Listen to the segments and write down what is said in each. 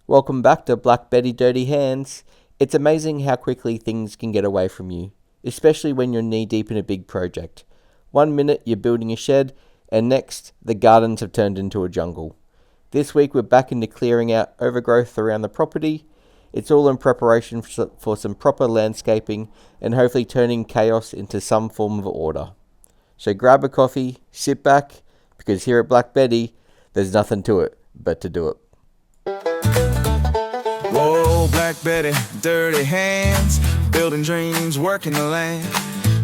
Welcome back to Black Betty Dirty Hands. It's amazing how quickly things can get away from you, especially when you're knee deep in a big project. 1 minute you're building a shed, and next the gardens have turned into a jungle. This week we're back into clearing out overgrowth around the property. It's all in preparation for some proper landscaping and hopefully turning chaos into some form of order. So grab a coffee, sit back, because here at Black Betty, there's nothing to it but to do it. Whoa, Black Betty, dirty hands, building dreams, working the land.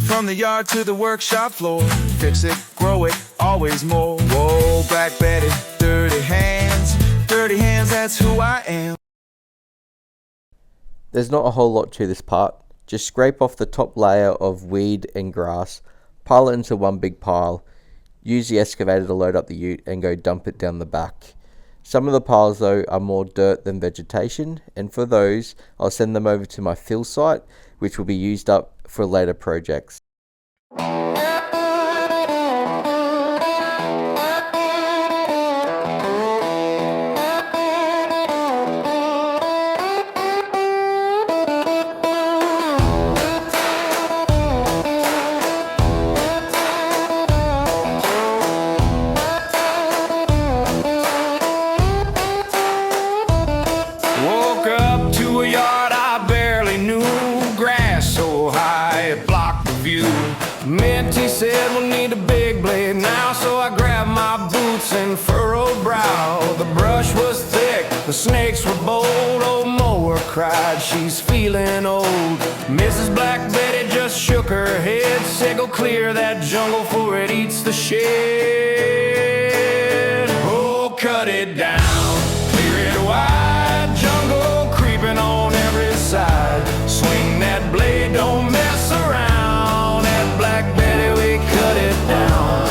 From the yard to the workshop floor, fix it, grow it, always more. Whoa, Black Betty, dirty hands, that's who I am. There's not a whole lot to this part. Just scrape off the top layer of weed and grass, pile it into one big pile, use the excavator to load up the ute and go dump it down the back. Some of the piles though are more dirt than vegetation, and for those I'll send them over to my fill site, which will be used up for later projects. Minty said we'll need a big blade now, so I grabbed my boots and furrowed brow. The brush was thick, the snakes were bold. Old mower cried, she's feeling old. Mrs. Black Betty just shook her head, said go clear that jungle for it eats the shed. Oh, cut it down, clear it wide, jungle creeping on every side. Swing that blade, don't mess around. Black Betty, we cut it down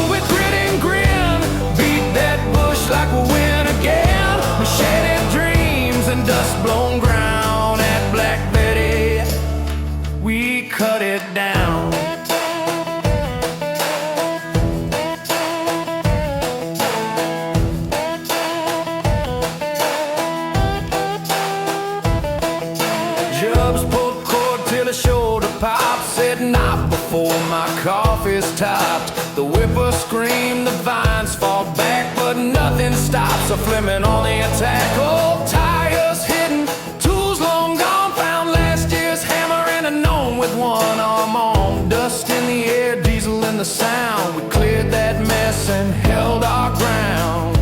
with grit and grin. Beat that bush like we'll win again. Shaded dreams and dust blown ground. At Black Betty, we cut it down. Jubs pulled cord till the shoulder popped. Said not before my coffee's topped. The whipper screamed, the vines fall back, but nothing stops a Fleming on the attack. Old tires hidden, tools long gone. Found last year's hammer and a gnome with one arm on. Dust in the air, diesel in the sound. We cleared that mess and held our ground.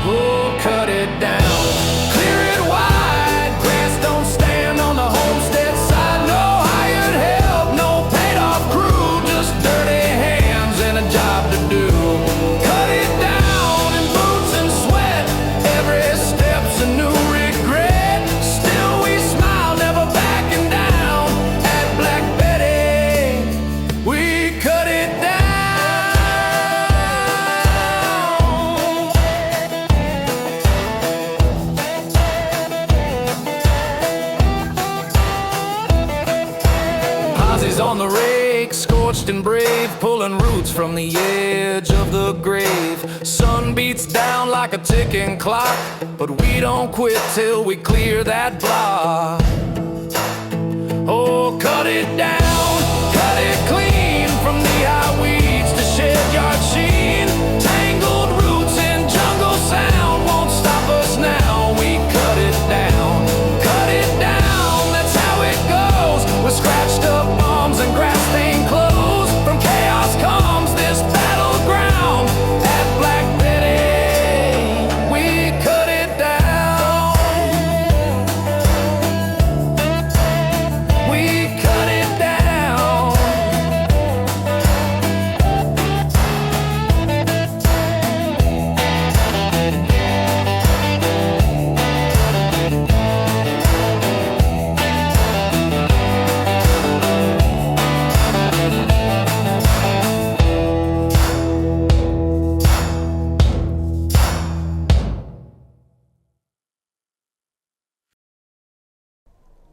Oh, cut it down, clear it wide. Grass don't stand on the homestead side. No hired help, no paid off crew, just dirty hands and a job to do. Cut it down in boots and sweat. Every step's a new regret. Still we smile, never backing down. At Black Betty, we cut it down. Posse's on the rake, scorched and brave, pulling roots from the edge of the grave. Sun beats down like a ticking clock, but we don't quit till we clear that block. Oh, cut it down, cut it clean, from knee-high weeds to shed yard sheen. Tangled roots and jungle sound won't stop us now. We cut it down, that's how it goes. With scratched up arms and grass-stained clothes, from chaos comes this battleground. At Black Betty, we cut it down. We cut it down.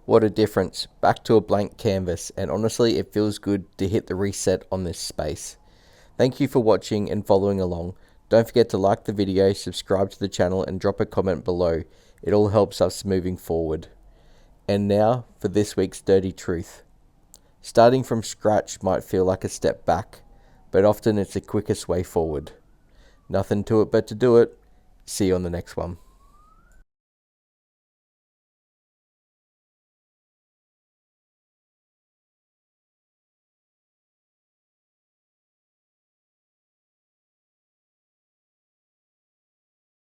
What a difference, back to a blank canvas, and honestly it feels good to hit the reset on this space. Thank you for watching and following along. Don't forget to like the video, subscribe to the channel, and drop a comment below. It all helps us moving forward. And now for this week's dirty truth. Starting from scratch might feel like a step back, but often it's the quickest way forward. Nothing to it but to do it. See you on the next one.